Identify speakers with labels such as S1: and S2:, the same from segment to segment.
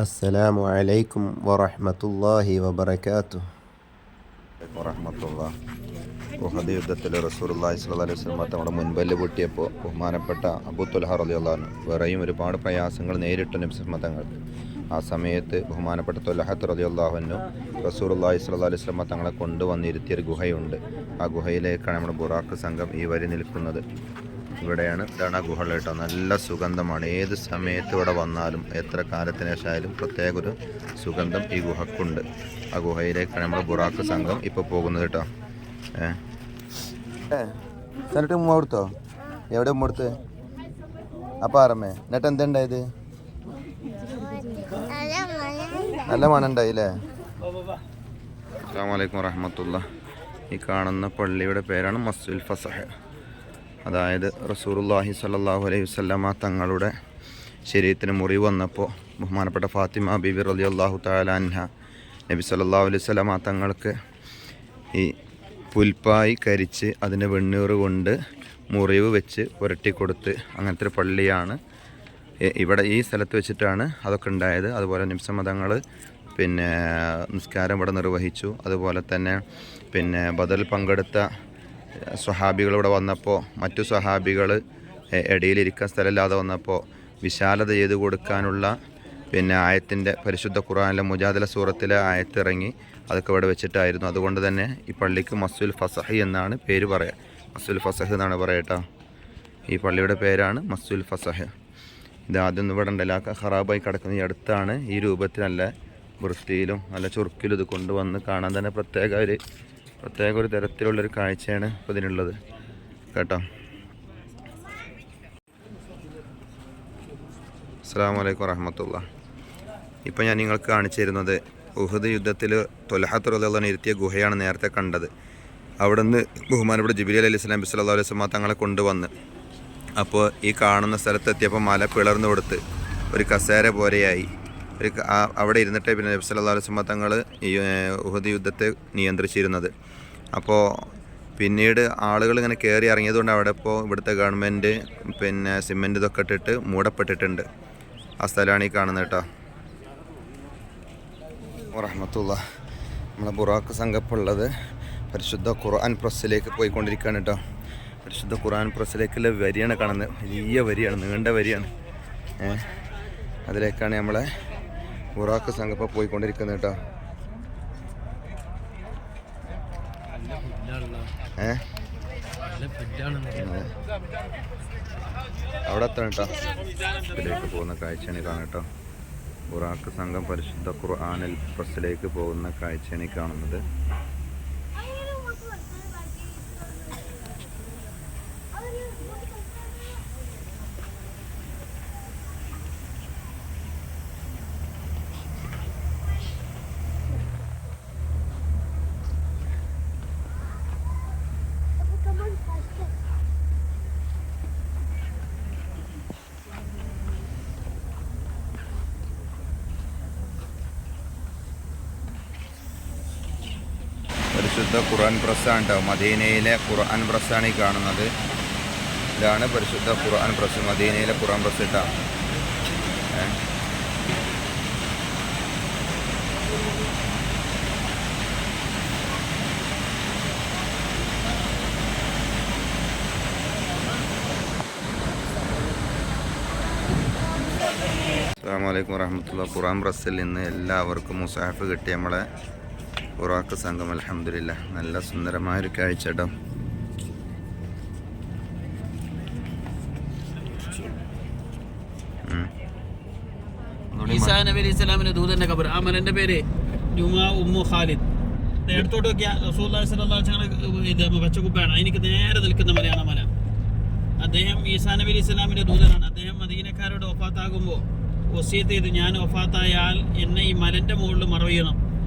S1: അസ്സലാമു അലൈക്കും വറഹ്മത്തുള്ളാഹി വബറകാതുഹു.
S2: ഉഹദ് യുദ്ധത്തിൽ റസൂലുള്ളാഹി സ്വല്ലല്ലാഹു അലൈഹി വസല്ലം തങ്ങളുടെ മുൻപല്ല് പൊട്ടിയപ്പോൾ ബഹുമാനപ്പെട്ട അബൂ തുൽഹ റളിയല്ലാഹു അൻഹു വേറെയും ഒരുപാട് പ്രയാസങ്ങൾ നേരിട്ട നബി തങ്ങൾക്ക്. ആ സമയത്ത് ബഹുമാനപ്പെട്ട തുൽഹത്ത് റളിയല്ലാഹു അൻഹു റസൂലുള്ളാഹി സ്വല്ലല്ലാഹു അലൈഹി വസല്ലം തങ്ങളെ കൊണ്ടുവന്നിരുത്തിയൊരു ഗുഹയുണ്ട്. ആ ഗുഹയിലേക്കാണ് നമ്മുടെ ബുറാഖ് സംഘം ഈ വരി നിൽക്കുന്നത്. ഇതാണ് ആ ഗുഹ കേട്ടോ. നല്ല സുഗന്ധമാണ്. ഏത് സമയത്ത് ഇവിടെ വന്നാലും എത്ര കാലത്തിന് ശേഷമായാലും പ്രത്യേക ഒരു സുഗന്ധം ഈ ഗുഹക്കുണ്ട്. ആ ഗുഹയിലേക്കാണ് നമ്മൾ ബുറാഖ് സംഘം ഇപ്പോൾ പോകുന്നത് കേട്ടോ. എന്നിട്ട് ഉമ്മ കൊടുത്തോ? എവിടെ ഉമ്മ കൊടുത്ത്? അപ്പം ആറമ്മേ എന്നിട്ട് എന്തുണ്ടായത്? നല്ല മണം ഉണ്ടായില്ലേ? അസ്സലാമു അലൈക്കും വറഹ്മത്തുള്ളാഹി. ഈ കാണുന്ന പള്ളിയുടെ പേരാണ് മസ്ജിദുൽ ഫസഹ്. അതായത് റസൂലുള്ളാഹി സ്വല്ലല്ലാഹു അലൈഹി വസല്ലമ തങ്ങളുടെ ശരീരത്തിന് മുറിവ് വന്നപ്പോൾ ബഹുമാനപ്പെട്ട ഫാത്തിമ ബീബി റളിയല്ലാഹു തആല അൻഹ നബി സല്ലല്ലാഹു അലൈഹി വസല്ലമ തങ്ങൾക്ക് ഈ പുൽപ്പായി കരിച്ച് അതിൻ്റെ വെണ്ണീറ് കൊണ്ട് മുറിവ് വെച്ച് പുരട്ടിക്കൊടുത്ത് അങ്ങനത്തെ ഒരു പള്ളിയാണ് ഇവിടെ. ഈ സ്ഥലത്ത് വെച്ചിട്ടാണ് അതൊക്കെ ഉണ്ടായത്. അതുപോലെ നബി തങ്ങൾ നിസ്കാരം ഇവിടെ നിർവഹിച്ചു. അതുപോലെ തന്നെ ബദൽ പങ്കെടുത്ത സ്വഹാബികൾ ഇവിടെ വന്നപ്പോൾ മറ്റു സ്വഹാബികൾ ഇടയിലിരിക്കാൻ സ്ഥലമില്ലാതെ വന്നപ്പോൾ വിശാലത ചെയ്ത് കൊടുക്കാനുള്ള ആയത്തിൻ്റെ പരിശുദ്ധ ഖുർആനിലെ മുജാദല സൂറത്തിലെ ആയത്തിറങ്ങി അതൊക്കെ ഇവിടെ വെച്ചിട്ടായിരുന്നു. അതുകൊണ്ട് തന്നെ ഈ പള്ളിക്ക് മസ്ജിദുൽ ഫസഹ് എന്നാണ് പേര് പറയുക. മസ്ജിദുൽ ഫസഹ് എന്നാണ് പറയട്ടോ. ഈ പള്ളിയുടെ പേരാണ് മസ്ജിദുൽ ഫസഹ്. ഇത് ആദ്യം ഇവിടെ ഉണ്ടല്ലോ ഖറാബായി കിടക്കുന്ന ഈ അടുത്താണ് ഈ രൂപത്തിൽ നല്ല വൃത്തിയിലും നല്ല ചുറുക്കിലും ഇത് കൊണ്ടുവന്ന് കാണാൻ തന്നെ പ്രത്യേക ഒരു തരത്തിലുള്ളൊരു കാഴ്ചയാണ് ഇപ്പോൾ ഇതിനുള്ളത് കേട്ടോ. അസ്സലാമു അലൈക്കും വറഹ്മത്തുള്ളാഹി. ഇപ്പോൾ ഞാൻ നിങ്ങൾക്ക് കാണിച്ചു തരുന്നത് ഉഹദ് യുദ്ധത്തിൽ തുൽഹത്ത് റളിയല്ലാഹു അൻഹു ഇരുത്തിയ ഗുഹയാണ് നേരത്തെ കണ്ടത്. അവിടെ നിന്ന് ബഹുമാനപ്പെട്ട ജിബ്രീൽ അലൈഹിസ്സലാം സല്ലല്ലാഹു അലൈഹി വസല്ലം തങ്ങളെ കൊണ്ടുവന്ന് അപ്പോൾ ഈ കാണുന്ന സ്ഥലത്തെത്തിയപ്പോൾ മല പിളർന്നു കൊടുത്ത് ഒരു കസേര പോലെയായി. അവിടെ ഇരുന്നിട്ട് നബി സല്ലല്ലാഹു അലൈഹി വസല്ലം തങ്ങൾ ഈ ഉഹദ് യുദ്ധത്തെ നിയന്ത്രിച്ചിരുന്നത്. അപ്പോൾ പിന്നീട് ആളുകൾ ഇങ്ങനെ കയറി ഇറങ്ങിയതുകൊണ്ട് അവിടെ ഇപ്പോൾ ഇവിടുത്തെ ഗവൺമെൻറ് സിമെൻറ്റ് ഇതൊക്കെ ഇട്ടിട്ട് മൂടപ്പെട്ടിട്ടുണ്ട്. ആ സ്ഥലമാണ് ഈ കാണുന്നത് കേട്ടോ. റഹ്മത്തുള്ളാഹി. നമ്മളെ ബുറാഖ് സംഘപ്പുള്ളത് പരിശുദ്ധ ഖുർആൻ പ്രസ്സിലേക്ക് പോയിക്കൊണ്ടിരിക്കുകയാണ് കേട്ടോ. പരിശുദ്ധ ഖുർആൻ പ്രസ്സിലേക്കുള്ള വരിയാണ് കാണുന്നത്. വലിയ വരിയാണ്, നീണ്ട വരിയാണ്. അതിലേക്കാണ് നമ്മളെ ബുറാഖ് സംഘപ്പം പോയിക്കൊണ്ടിരിക്കുന്നത് കേട്ടോ. അവിടെ എത്തണം കേട്ടോ. ഇതിലേക്ക് പോകുന്ന കാഴ്ചയാണ് കാണുക കേട്ടോ. ബുറാഖ് സംഘം പരിശുദ്ധ ഖുർആനിൽ പ്രസ്സിലേക്ക് പോകുന്ന കാഴ്ചയാണ് കാണുന്നത്. പരിശുദ്ധ ഖുർആൻ പ്രസ്സാണ് കേട്ടോ. മദീനയിലെ ഖുർആൻ പ്രസ്സാണ് ഈ കാണുന്നത്. ഇതാണ് പരിശുദ്ധ ഖുർആൻ പ്രസ്, മദീനയിലെ ഖുർആൻ പ്രസ് കേട്ടോ. അസ്സലാമു അലൈക്കും വറഹ്മത്തുള്ളാഹി. ഖുർആൻ പ്രസ്സിൽ നിന്ന് എല്ലാവർക്കും മുസാഫ് കിട്ടി നമ്മളെ ബുറാഖ് സംഘം. അൽഹംദുലില്ലാഹ് നല്ല സുന്ദരമായൊരു കാഴ്ച കേട്ടോ.
S3: ഈസാ നബി അലൈഹി സ്വലാമിന്റെ ദൂതന്റെ ഖബർ. ആ മലന്റെ പേര് ജുമാ ഉമ്മു ഖാലിദ്. എടുത്തോട്ട് നോക്കിയാൽ റസൂലുള്ളാഹി സ്വല്ലല്ലാഹു അലൈഹി വസല്ലം ഇത് പച്ചക്കുപ്പയാണ്. അതിന് നേരെ നിൽക്കുന്ന മലയാണ് മല. അദ്ദേഹം ഈസാ നബി അലൈഹി സ്വലാമിന്റെ ദൂതനാണ്. അദ്ദേഹം മദീനക്കാരോട് വഫാത്താകുമ്പോൾ വസിയത്ത് ചെയ്ത് ഞാൻ വഫാത്തായാൽ എന്നെ ഈ മലന്റെ മുകളിൽ മറവ്.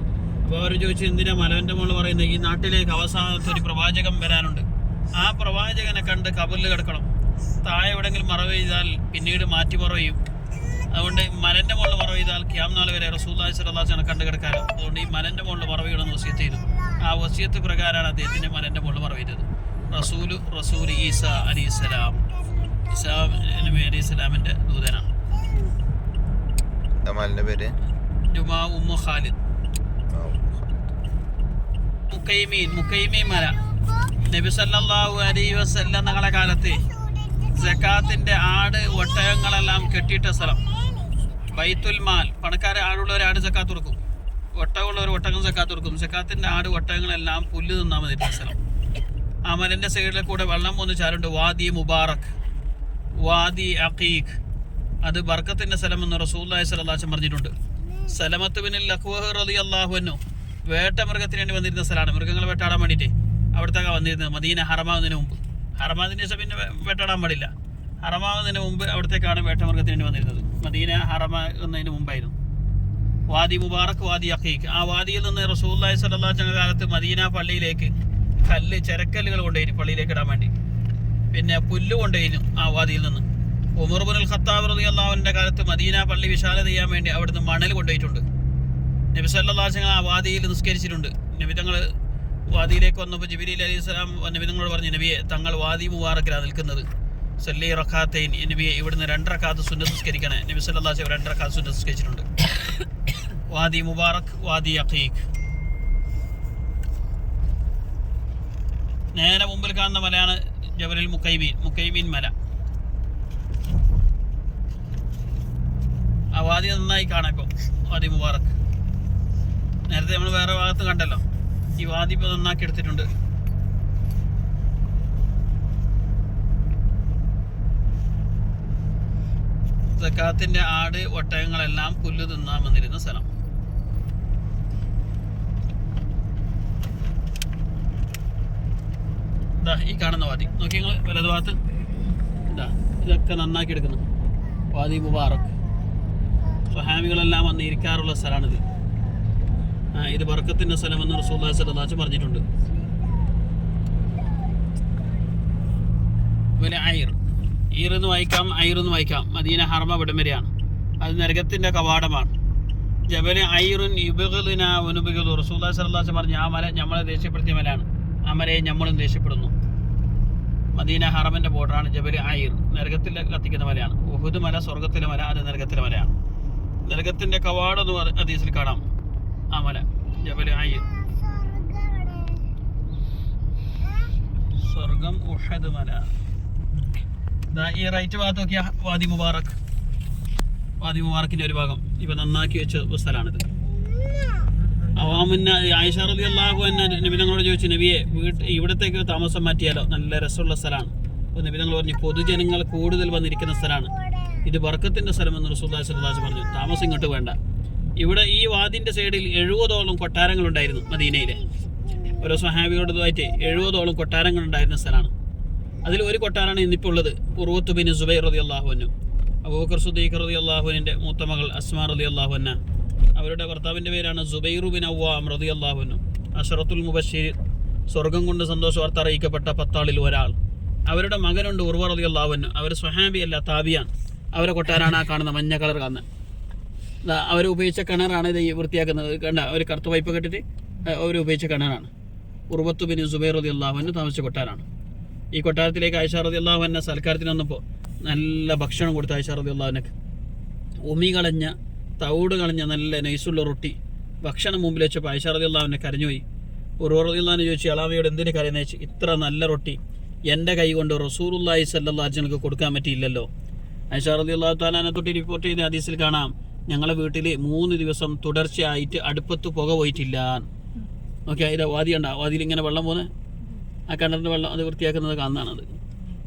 S3: അപ്പോൾ അവർ ചോദിച്ചു എന്തിനാ മലന്റെ മുകളിൽ പറയുന്നത്? ഈ നാട്ടിലേക്ക് അവസാനത്തെ ഒരു പ്രവാചകൻ വരാനുണ്ട്. ആ പ്രവാചകനെ കണ്ട് കബറിൽ കിടക്കണം. താഴെ എവിടെയെങ്കിലും മറവ് ചെയ്താൽ പിന്നീട് മാറ്റി മറവ് ചെയ്യും. അതുകൊണ്ട് മലന്റെ മുകളിൽ മറവ് ചെയ്താൽ ഖിയാമത്ത് നാൾ വരെ റസൂലുള്ളാഹി സ്വല്ലല്ലാഹു അലൈഹി വസല്ലം കണ്ടു കിടക്കാലോ. അതുകൊണ്ട് ഈ മലന്റെ മുകളിൽ മറവ് ചെയ്യണമെന്ന് വസിയത്ത് ചെയ്തു. ആ വസിയത്ത് പ്രകാരമാണ് അദ്ദേഹത്തിന്റെ മലന്റെ മുകളിൽ മറവ് ചെയ്തത്. റസൂൽ ഈസാ അലൈഹിസ്സലാം, ഈസാ നബി അലൈഹിസ്സലാമിന്റെ ദൂതനാണ്.
S2: മലിൻ്റെ പേര്
S3: ജുമാ ഉമ്മു ഖാലിദ്. മുക്കൈമീൻ മല നബി സല്ലല്ലാഹു അലൈഹി വസല്ലം തങ്ങളുടെ കാലത്ത് സക്കാത്തിന്റെ ആട് ഒട്ടകങ്ങളെല്ലാം കെട്ടിയിട്ട സ്ഥലം. ബൈത്തുൽ മാൽ, പണക്കാരെ ആടുള്ളവർ ആട് സക്കാത്ത് കൊടുക്കും, ഒട്ടകമുള്ളവർ ഒട്ടകം സക്കാത്ത് കൊടുക്കും. സക്കാത്തിന്റെ ആട് ഒട്ടകങ്ങളെല്ലാം പുല്ല് തിന്നാൻ മതിയിട്ടുള്ള സ്ഥലം. ആ മലന്റെ സൈഡിൽ കൂടെ വെള്ളം വന്ന് ചാലുണ്ട്. വാദി മുബാറക്, വാദി അഖീഖ്, അത് ബർക്കത്തിന്റെ സ്ഥലമെന്ന് റസൂലുള്ളാഹി സ്വല്ലല്ലാഹു അലൈഹി വസല്ലം പറഞ്ഞിട്ടുണ്ട്. സലമത്ത് ബിനുൽ അക്വഹ് റളിയല്ലാഹു അൻഹു വേട്ട മൃഗത്തിന് വേണ്ടി വന്നിരുന്ന സ്ഥലമാണ്. മൃഗങ്ങൾ വേട്ടാടാൻ വേണ്ടിയിട്ട് അവിടത്തേക്ക് വന്നിരുന്നത് മദീന ഹറമാവുന്നതിന് മുമ്പ്. ഹറമാവുന്നതിന് ശേഷം പിന്നെ വേട്ടാടാൻ പാടില്ല. ഹറമാവുന്നതിന് മുമ്പ് അവിടത്തേക്കാണ് വേട്ടമൃഗത്തിന് വേണ്ടി വന്നിരുന്നത്. മദീന ഹറമാകുന്നതിന് മുമ്പായിരുന്നു. വാദി മുബാറക്, വാദി അഖീഖ്. ആ വാദിയിൽ നിന്ന് റസൂലുള്ളാഹി സ്വല്ലല്ലാഹു അലൈഹി വസല്ലം കാലത്ത് മദീന പള്ളിയിലേക്ക് ചെരക്കല്ലുകൾ കൊണ്ടുപോയി പള്ളിയിലേക്ക് ഇടാൻ വേണ്ടി. പിന്നെ പുല്ല് കൊണ്ടുപോയിരുന്നു ആ വാദിയിൽ നിന്ന്. ഉമർ ഇബ്നുൽ ഖത്താബ് റളിയല്ലാഹു അൻഹുവിന്റെ കാലത്ത് മദീന പള്ളി വിശാലത ചെയ്യാൻ വേണ്ടി അവിടുന്ന് മണൽ കൊണ്ടുപോയിട്ടുണ്ട്. നബി സല്ലല്ലാഹു അലൈഹി വസല്ലം ആ വാദിയിൽ നിസ്കരിച്ചിട്ടുണ്ട്. നബി തങ്ങൾ വാദിയിലേക്ക് വന്നപ്പോൾ ജിബ്രീൽ അലൈഹിസ്സലാം നബി തങ്ങളോട് പറഞ്ഞു, നബിയെ തങ്ങൾ വാദി മുബാറക്കിലാണ് നിൽക്കുന്നത്, സല്ലി റക്കാത്തൈൻ, നബിയെ ഇവിടുന്ന് 2 റക്കാത്ത് സുന്നത്ത് നിസ്കരിക്കണേ. നബി സല്ലല്ലാഹു അലൈഹി വസല്ലം 2 റക്കാത്ത് സുന്നത്ത് നിസ്കരിച്ചിട്ടുണ്ട്. വാദി മുബാറക്, വാദി അഖീഖ്. നേരെ മുമ്പിൽ കാണുന്ന മലയാണ് ജബലുൽ മുക്കൈമീൻ മല. ആ വാദി നന്നായി കാണാം ഇപ്പോൾ, വാദി മുബാറക്. നേരത്തെ നമ്മൾ വേറെ ഭാഗത്ത് കണ്ടല്ലോ, ഈ വാദി ഇപ്പോൾ നന്നാക്കി എടുത്തിട്ടുണ്ട്. സക്കാത്തിന്റെ ആട് ഒട്ടകങ്ങളെല്ലാം പുല്ല് തിന്നാൻ വന്നിരുന്ന സ്ഥലം. ഈ കാണുന്ന വാദി നോക്കി നിങ്ങൾ, വലതു ഭാഗത്ത് ഇതൊക്കെ നന്നാക്കി എടുക്കുന്നു. വാദി മുബാറക്. സ്വഹാബികളെല്ലാം വന്ന് ഇരിക്കാറുള്ള സ്ഥലമാണിത്. ഇത് ബർക്കത്തിന്റെ സ്ഥലമെന്ന് റസൂലുള്ളാഹി സ്വല്ലല്ലാഹു അലൈഹി വസല്ലം പറഞ്ഞിട്ടുണ്ട്. ഈർ എന്ന് വായിക്കാം, ഐർ എന്ന് വായിക്കാം. മദീന ഹറമ ഇവിടം വരെയാണ്. അത് നരകത്തിന്റെ കവാടമാണ്. ജബൽ ഐറുൻ യുബ്ഗിലുനാ വനുബ്ഗിലു. റസൂലുള്ളാഹി സ്വല്ലല്ലാഹു അലൈഹി വസല്ലം പറഞ്ഞു, ആ മല നമ്മളെ ദേഷ്യപ്പെടുത്തിയ മലയാണ്, ആ മലയെ നമ്മളും ദേഷ്യപ്പെടുന്നു. മദീന ഹറമിന്റെ ബോർഡറാണ് ജബൽ ഐർ. നരകത്തിൽ കത്തിക്കുന്ന മലയാണ്. ഉഹുദ് മല സ്വർഗത്തിലെ മല, അത് നരകത്തിലെ മലയാണ്. നരകത്തിന്റെ കവാടം എന്ന് ഹദീസിൽ കാണാം ആ മല, ജബൽ ഐർ. സ്വർഗം ഉഹദ് മല. ഈ റൈറ്റ് ഭാഗത്ത് നോക്കിയ വാദി മുബാറക്. വാദി മുബാറക്കിന്റെ ഒരു ഭാഗം ഇപ്പൊ നന്നാക്കി വെച്ച സ്ഥലമാണിത്. ആയിഷ റളിയല്ലാഹു അൻഹ നബി തങ്ങളോട് ചോദിച്ചു, നബിയെ ഇവിടത്തേക്ക് താമസം മാറ്റിയാലോ, നല്ല രസമുള്ള സ്ഥലമാണ്. അപ്പോൾ നബി തങ്ങൾ പറഞ്ഞു, പൊതുജനങ്ങൾ കൂടുതൽ വന്നിരിക്കുന്ന സ്ഥലമാണ്, ഇത് ബർക്കത്തിന്റെ സ്ഥലമെന്ന് റസൂലുള്ളാഹി സ്വല്ലല്ലാഹു അലൈഹി വസല്ലം പറഞ്ഞു. താമസം ഇങ്ങോട്ട് വേണ്ട. ഇവിടെ ഈ വാദിന്റെ സൈഡിൽ 70ഓളം കൊട്ടാരങ്ങളുണ്ടായിരുന്നു മദീനയിലെ. ഓരോ സ്വഹാബികളുടേതായിട്ട് 70ഓളം കൊട്ടാരങ്ങളുണ്ടായിരുന്ന സ്ഥലമാണ്. അതിൽ ഒരു കൊട്ടാരമാണ് ഇന്നിപ്പോൾ ഉള്ളത്. ഉർവത്ത് ബിൻ സുബൈർ റളിയല്ലാഹു അൻഹു, അബൂബക്കർ സിദ്ദീഖ് റളിയല്ലാഹു അൻഹുവിന്റെ മൂത്ത മകൾ അസ്മാ റളിയല്ലാഹു അൻഹ. അവരുടെ ഭർത്താവിന്റെ പേരാണ് സുബൈർ ബിൻ അവ്വാം റളിയല്ലാഹു അൻഹു. അശറത്തുൽ മുബശ്ശിർ, സ്വർഗം കൊണ്ട് സന്തോഷ വാർത്ത അറിയിക്കപ്പെട്ട 10 ആളിൽ ഒരാൾ. അവരുടെ മകനുണ്ട് ഉർവ റളിയല്ലാഹു അൻഹു. അവർ സ്വഹാബി അല്ല, താബിയാണ്. അവരെ കൊട്ടാരാണ് ആ കാണുന്ന മഞ്ഞ കളർ കാണുന്നത്. അവർ ഉപയോഗിച്ച കിണറാണ് ഇത് വൃത്തിയാക്കുന്നത്. കണ്ട, ഒരു കറുത്ത പൈപ്പ് കെട്ടിട്ട് അവർ ഉപയോഗിച്ച കിണറാണ്. ഉർവത്ത് ബിൻ സുബൈർ റളിയല്ലാഹു അൻഹു താമസിച്ച കൊട്ടാരാണ്. ഈ കൊട്ടാരത്തിലേക്ക് ആയിഷ റളിയല്ലാഹു അൻഹ സൽക്കാരത്തിന് വന്നപ്പോൾ നല്ല ഭക്ഷണം കൊടുത്ത ആയിഷ റളിയല്ലാഹു അൻഹക്ക് ഉമി കളഞ്ഞ തവിട് കളഞ്ഞ നല്ല നൈസുള്ള റൊട്ടി ഭക്ഷണം മുമ്പിൽ വെച്ചപ്പോൾ ആയിഷ റളിയല്ലാഹു അൻഹ കരഞ്ഞുപോയി. ഉർവ റളിയല്ലാഹു അൻഹു ചോദിച്ചു, അലാമയോട് എന്തിന് കരയുന്നത്? ഇത്ര നല്ല റൊട്ടി എൻ്റെ കൈ കൊണ്ട് റസൂലുള്ളാഹി സ്വല്ലല്ലാഹു അലൈഹി വസല്ലം കൊടുക്കാൻ പറ്റിയില്ലല്ലോ. ആയിഷ റളിയല്ലാഹു തആല അൻഹ തൊട്ട് റിപ്പോർട്ട് ചെയ്ത ഹദീസിൽ കാണാം, ഞങ്ങളെ വീട്ടിൽ 3 ദിവസം തുടർച്ചയായിട്ട് അടുപ്പത്ത് പുക പോയിട്ടില്ല. ഓക്കെ, അതിൻ്റെ വാദി കണ്ട, വാദിയിൽ ഇങ്ങനെ വെള്ളം പോകുന്നത്, ആ കിണറിൻ്റെ വെള്ളം അത് വൃത്തിയാക്കുന്നത് കാണുന്നതാണത്.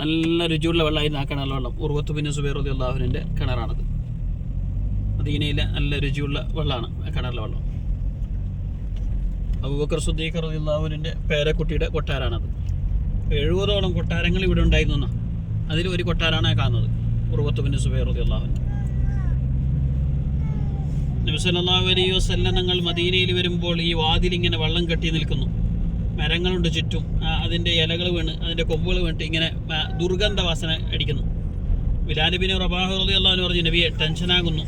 S3: നല്ല രുചിയുള്ള വെള്ളമായിരുന്നു ആ കിണറിലെ വെള്ളം. ഉർവത്ത് ബിൻ സുബൈർ റളിയല്ലാഹു അൻഹുവിൻ്റെ കിണറാണത്. മദീനയിലെ നല്ല രുചിയുള്ള വെള്ളമാണ് ആ കിണറിലെ വെള്ളം. അബൂബക്കർ സിദ്ദീഖ് റളിയല്ലാഹു അൻഹുവിൻ്റെ പേരക്കുട്ടിയുടെ കൊട്ടാരാണത്. 70ഓളം കൊട്ടാരങ്ങൾ ഇവിടെ ഉണ്ടായിരുന്നു. അതിൽ ഒരു കൊട്ടാരാണ് കാണുന്നത്, ഉർവത്ത് ബിൻ സുബൈർ റളിയല്ലാഹു അൻഹു. നബി സല്ലല്ലാഹു അലൈഹി വസല്ലം തങ്ങൾ മദീനയിൽ വരുമ്പോൾ ഈ വാതിൽ ഇങ്ങനെ വെള്ളം കെട്ടി നിൽക്കുന്നു. മരങ്ങളുണ്ട് ചുറ്റും, അതിൻ്റെ ഇലകൾ വീണ് അതിൻ്റെ കൊമ്പുകൾ വീണിട്ട് ഇങ്ങനെ ദുർഗന്ധ വാസന അടിക്കുന്നു. ബിലാൽ ബിൻ റബാഹ് റളിയല്ലാഹു അൻഹു പറഞ്ഞു, നബിയെ ടെൻഷനാകുന്നു,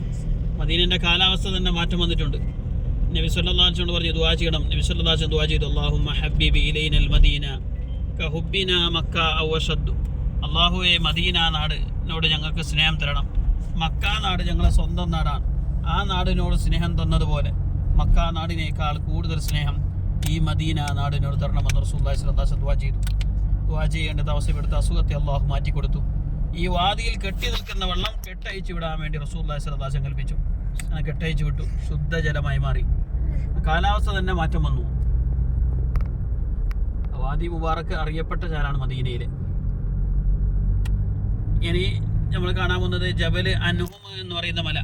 S3: മദീനൻ്റെ കാലാവസ്ഥ തന്നെ മാറ്റം വന്നിട്ടുണ്ട്. നബി സല്ലല്ലാഹു അലൈഹി വസല്ലം പറഞ്ഞു, ദുആ ചെയ്യണം. നബി സല്ലല്ലാഹു അലൈഹി വസല്ലം ദുആ ചെയ്തു, അല്ലാഹുമ്മ ഹബ്ബിബി ഇലൈനൽ മദീന കഹുബ്ബിനാ മക്ക ഔ അശദ്ദു. അല്ലാഹുവേ, മദീന നാടിനോട് ഞങ്ങൾക്ക് സ്നേഹം തരണം. മക്ക നാട് ഞങ്ങളെ സ്വന്തം നാടാണ്, ആ ആ നാടിനോട് സ്നേഹം തന്നതുപോലെ മക്ക നാടിനേക്കാൾ കൂടുതൽ സ്നേഹം ഈ മദീന നാടിനോട് തരണമെന്ന് റസൂലുള്ളാഹി സ്വല്ലല്ലാഹു അലൈഹി വസല്ലം ദുആ ചെയ്തു. ദുആ ചെയ്യേണ്ടത് അവസ്ഥപ്പെടുത്ത അസുഖത്തെ അള്ളാഹു മാറ്റിക്കൊടുത്തു. ഈ വാദിയിൽ കെട്ടി നിൽക്കുന്ന വെള്ളം കെട്ടയച്ചു വിടാൻ വേണ്ടി റസൂലുള്ളാഹി സ്വല്ലല്ലാഹു അലൈഹി വസല്ലം കൽപ്പിച്ചു. അങ്ങനെ കെട്ടയച്ചു വിട്ടു. ശുദ്ധജലമായി മാറി. കാലാവസ്ഥ തന്നെ മാറ്റം വന്നു. വാദി മുബാറക്ക് അറിയപ്പെട്ട ചാലാണ് മദീനയിൽ. ഇനി നമ്മൾ കാണാൻ പോകുന്നത് ജബൽ അൻഹും എന്ന് പറയുന്ന മല.